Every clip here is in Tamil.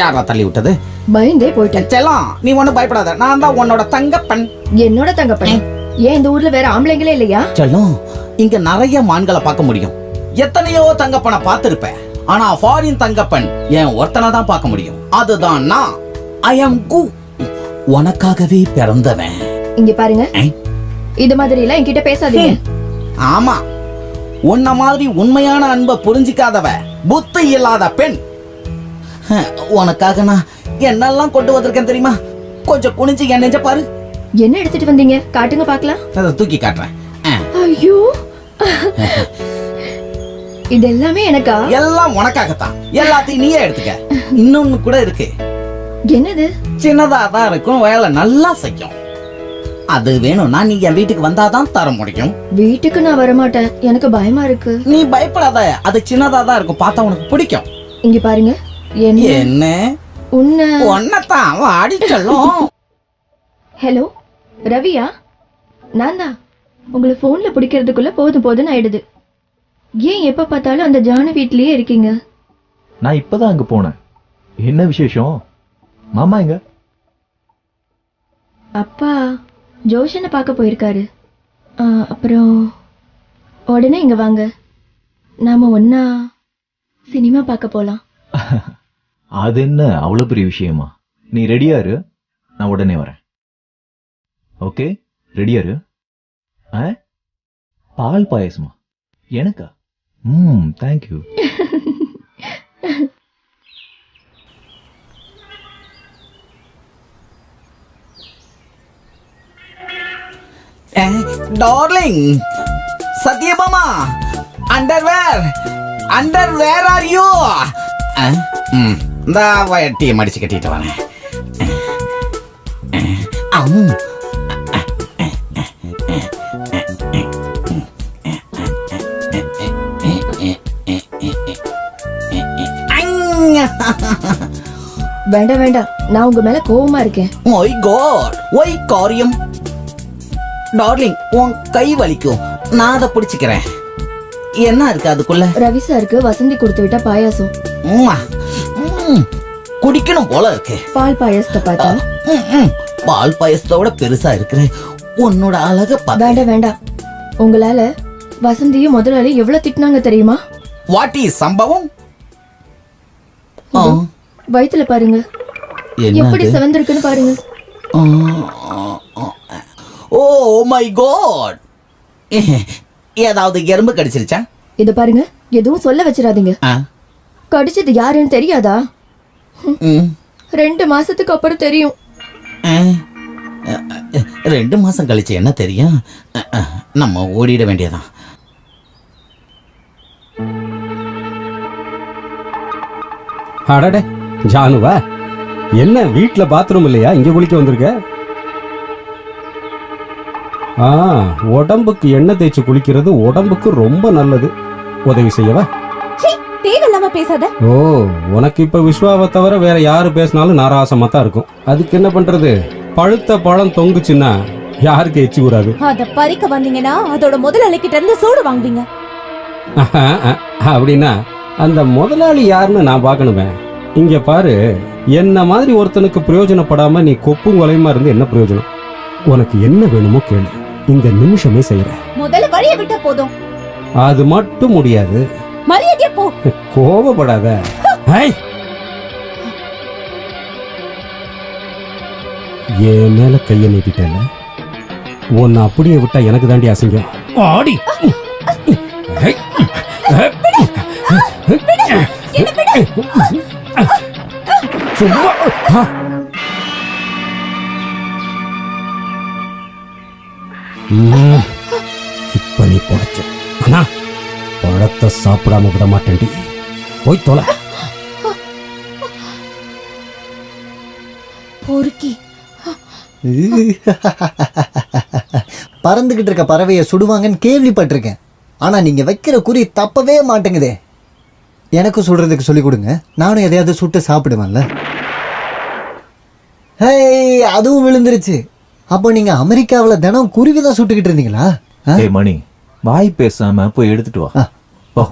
யாரா தள்ளி விட்டது? பயந்தே போயிட்டேன். செல்லம், நீ ஒண்ணும் பயப்படாத, நான் தான் உன்னோட தங்கப்பன். என்னோட தங்கப்பன்? ஏன் இந்த ஊர்ல வேற ஆம்பளைங்களே இல்லையா? செல்லம், இங்க நிறைய மான்களை பார்க்க முடியும். எத்தனையோ தங்கப்பனை பார்த்திருப்பேன். ஆனா ஃபாரின் தங்கப்பன் என் ஒருத்தனை தான் பார்க்க முடியும். அதுதான் நான். ஐ அம் கு. உனக்காகவே பிறந்தவன். இங்க பாருங்க, இது மாதிரி எல்லாம் என்கிட்ட பேசாதீங்க. ஆமா, உன்ன மாதிரி உண்மையான அன்பை புரிஞ்சிக்காதவ புத்தி இல்லாத பெண். உனக்காக நான் என்னெல்லாம் கொண்டு வந்திருக்கேன் தெரியுமா? கொஞ்சம் குனிஞ்சு என் நெஞ்ச பாரு. என்ன எடுத்துட்டு வந்தீங்க? காட்டுங்க பாக்கலாம். அதை தூக்கி காட்டுறேன். ஐயோ, இது எல்லாமே எனக்கா? எல்லாம் உனக்காகத்தான். எல்லாத்தையும் நீயே எடுத்துக்க. இன்னொன்னு கூட இருக்கு. என்னது? சின்னதா தான் இருக்கும், வேலை நல்லா செய்யும். அது வேணும்னா நீ என் வீட்டுக்கு வந்தாதான் தர முடியும். வீட்டுக்கு நான் வரமாட்டேன், எனக்கு பயமா இருக்கு. நீ பயப்படாத, அது சின்னதா தான் இருக்கும், பார்த்தா உனக்கு பிடிக்கும். இங்க பாருங்க. என்ன? உன்னதான் வாடி சொல்லும். ஹலோ ரவியா? நான் தான். உங்களை போன்ல பிடிக்கிறதுக்குள்ள போதும்னு ஆயிடுது. ஏன் எப்ப பார்த்தாலும் அந்த ஜானு வீட்லயே இருக்கீங்க? நான் இப்பதான் அங்க போனேன். என்ன விசேஷம்? மாமா எங்க? அப்பா ஜோஷனை பார்க்க போயிருக்காரு. அப்புறம் உடனே இங்க வாங்க, நாம ஒன்னா சினிமா பார்க்க போலாம். அது என்ன அவ்வளவு பெரிய விஷயமா? நீ ரெடியா இரு, நான் உடனே வரேன். ஓகே, ரெடியா இரு. பால் பாயசமா? எனக்கா? Thank you. Darling, Satyabhama, underwear are you? இந்த வயட்டியை மடிச்சு கட்டிட்டு வரேன். வேண்டாம், நான் உங்க மேல கோவமா இருக்கேன். மை காட், ஒய் காரியம்? டார்லிங், உன் கை வலிக்கும், நான் அதை பிடிச்சுக்கிறேன். என்ன இருக்கு அதுக்குள்ள? ரவி சாருக்கு வசந்தி கொடுத்து விட்ட பாயாசம். குடிக்கணும் போல இருக்கு. பால் பாயாசத்தை பார்த்தா பால் பாயசத்தோட பெருசா இருக்கிற உன்னோட அழக வேண்டாம். உங்களால வசந்தியும் முதலாளி எவ்வளவு திட்டினாங்க தெரியுமா? வாட் இஸ் சம்பவம்? வயித்துல பாருங்க, எப்படி செவந்திருக்குன்னு பாருங்க. ஓ மை காட், ஏதாவது எறும்பு கடிச்சிருச்சா? இத பாருங்க, எதுவும் சொல்ல வச்சிடாதீங்க. கடிச்சது யாருன்னு தெரியாதா? 2 மாசத்துக்கு அப்புறம் தெரியும். 2 மாசம் கழிச்சு என்ன தெரியும்? நம்ம ஓடிட வேண்டியதான். அடடே, ஜானுவா, என்ன வீட்டுல பாத்ரூம் இல்லையா? இங்க குளிக்க வந்திருக்க? உடம்புக்கு எண்ணெய் தேய்ச்சி குளிக்கிறது உடம்புக்கு ரொம்ப நல்லது. உதவி செய்யவா? தேவையில்லாம பேசாத. ஓ, உனக்கு இப்ப விஸ்வாவை தவிர வேற யாரு பேசினாலும் நாராசமா தான் இருக்கும். அதுக்கு என்ன பண்றது? பழுத்த பழம் தொங்குச்சுன்னா யாருக்கு எச்சி கூடாது. அத பறிக்க வந்தீங்கன்னா அதோட முதலாளிகிட்ட இருந்து சூடு வாங்குவீங்க. அப்படின்னா அந்த முதலாளி யாருன்னு நான் பார்க்கணுமே. இங்க பாரு, என்ன மாதிரி ஒருத்தனுக்கு பிரயோஜனப்படாம நீ கொப்பும் கொலையுமா இருந்து என்ன பிரயோஜனம்? உனக்கு என்ன வேணுமோ கேளு, இந்த நிமிஷமே செய்யற. முதல்ல வழிய விட்ட போதும். அது மட்டும் முடியாது. மரியாதையா போ. கோபப்படாத. என் மேல கைய நீட்டிட்டல, உன்னை அப்படியே விட்டா எனக்கு தாண்டி அசிங்கம். ஆடி சும்மா இப்ப நீ பொழைச்ச. ஆனா பழத்தை சாப்பிடாம விட மாட்டேன்டி. போய் தொலை. பொறுக்கி பறந்துகிட்டு இருக்க பறவையை சுடுவாங்கன்னு கேள்விப்பட்டிருக்கேன். ஆனா நீங்க வைக்கிற குறி தப்பவே மாட்டேங்குதே. எனக்கு சுடுறதுக்கு சொல்லி கொடுங்க, நானும் எதையாவது சுட்டு சாப்பிடுவேன்ல. ஹே, அதுவும் விழுந்துருச்சு. அப்போ நீங்க அமெரிக்காவில் தினம் குருவிதான் சுட்டுக்கிட்டு இருந்தீங்களா? மணி, வாய் பேசாம போய் எடுத்துட்டு வா. போ.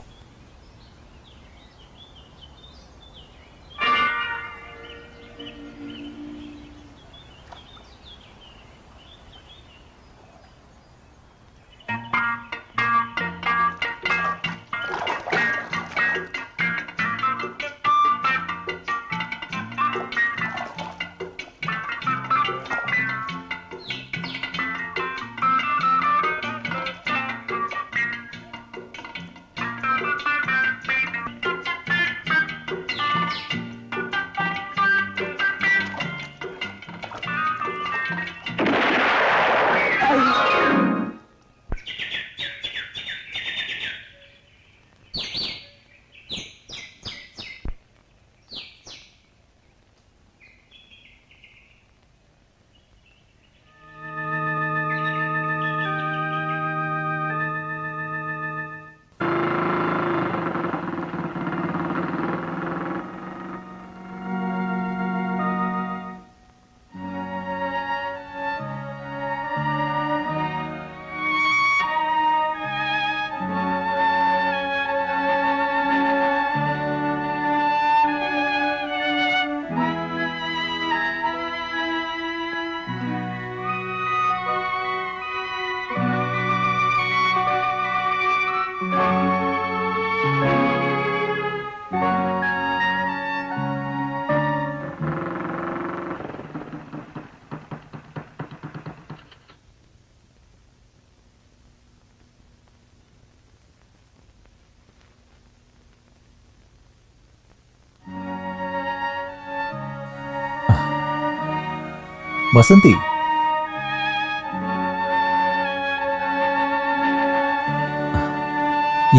வசந்தி,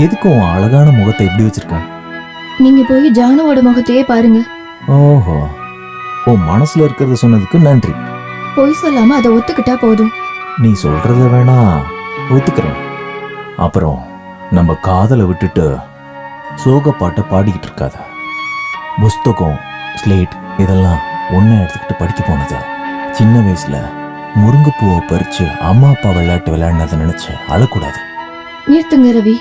எதுக்கும் உன் அழகான முகத்தை எப்படி வச்சிருக்க? நீங்க போய் ஜானுவோட முகத்தையே பாருங்க. ஓஹோ, உன் மனசுல இருக்கிறத சொன்னதுக்கு நன்றி. பொய் சொல்லாம அதை ஒத்துக்கிட்டா போதும். நீ சொல்றத வேணா ஒத்துக்கிறேன். அப்புறம் நம்ம காதலை விட்டுட்டு சோக பாட்டை பாடிக்கிட்டு இருக்காத. புஸ்தகம், ஸ்லேட் இதெல்லாம் ஒன்றை எடுத்துக்கிட்டு படிக்க போனது. சின்ன வயசுல முருங்கைப்பூவை பறிச்சு அம்மா அப்பா விளையாட்டு விளையாடினதை நினைச்சு அழக்கூடாது. நிறுத்துங்க ரவி,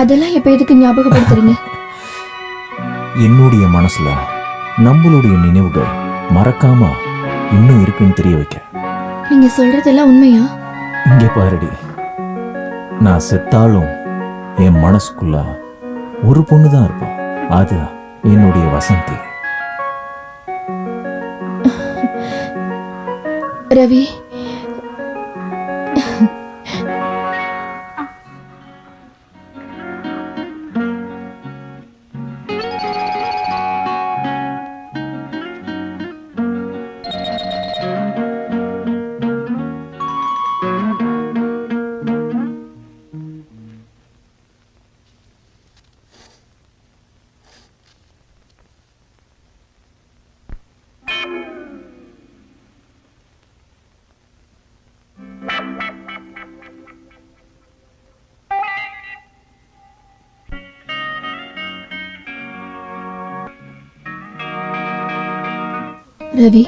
அதெல்லாம் இப்ப எதுக்கு ஞாபகப்படுத்துறீங்க? என்னுடைய மனசுல நம்மளுடைய நினைவுகள் மறக்காம இன்னும் இருக்குன்னு தெரிய வைக்க. நீங்க சொல்றதெல்லாம் உண்மையா? இங்க பாருடி, நான் செத்தாலும் என் மனசுக்குள்ள ஒரு பொண்ணு தான் இருப்பான். அது என்னுடைய வசந்தி. ரவி, ரவி,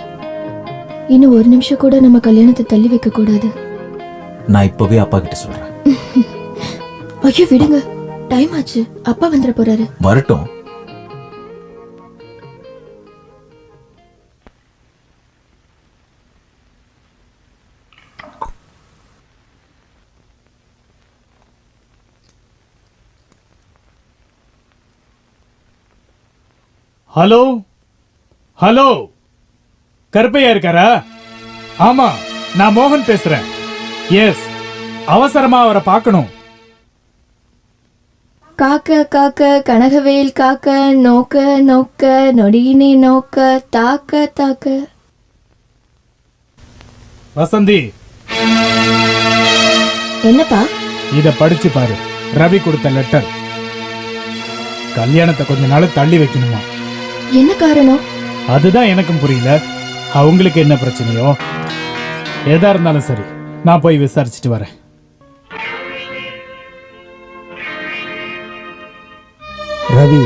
இன்னும் ஒரு நிமிஷம் கூட நம்ம கல்யாணத்தை தள்ளி வைக்க கூடாது. நான் இப்பவே அப்பா கிட்ட சொல்றேன். ஐயோ விடுங்க, டைம் ஆச்சு. அப்பா வந்துட போறாரு. வரட்டும். ஹலோ ஹலோ, கருப்பையா இருக்காரா? ஆமா, நான் மோகன் பேசுறேன். எஸ், அவசரமா அவரை பார்க்கணும். காக்க காக்க கனகவேல் காக்க, நோக்க நோக்க நொடியினை நோக்க, தாக்க தாக்க. வசந்தி, என்னப்பா? இத படிச்சு பாரு. ரவி கொடுத்த லெட்டர். கல்யாணத்தை கொஞ்ச நாள் தள்ளி வைக்கணுமா? என்ன காரணம்? அதுதான் எனக்கும் புரியல. அவங்களுக்கு என்ன பிரச்சனையோ? எதா இருந்தாலும் சரி, நான் போய் விசாரிச்சுட்டு வரேன். ரவி,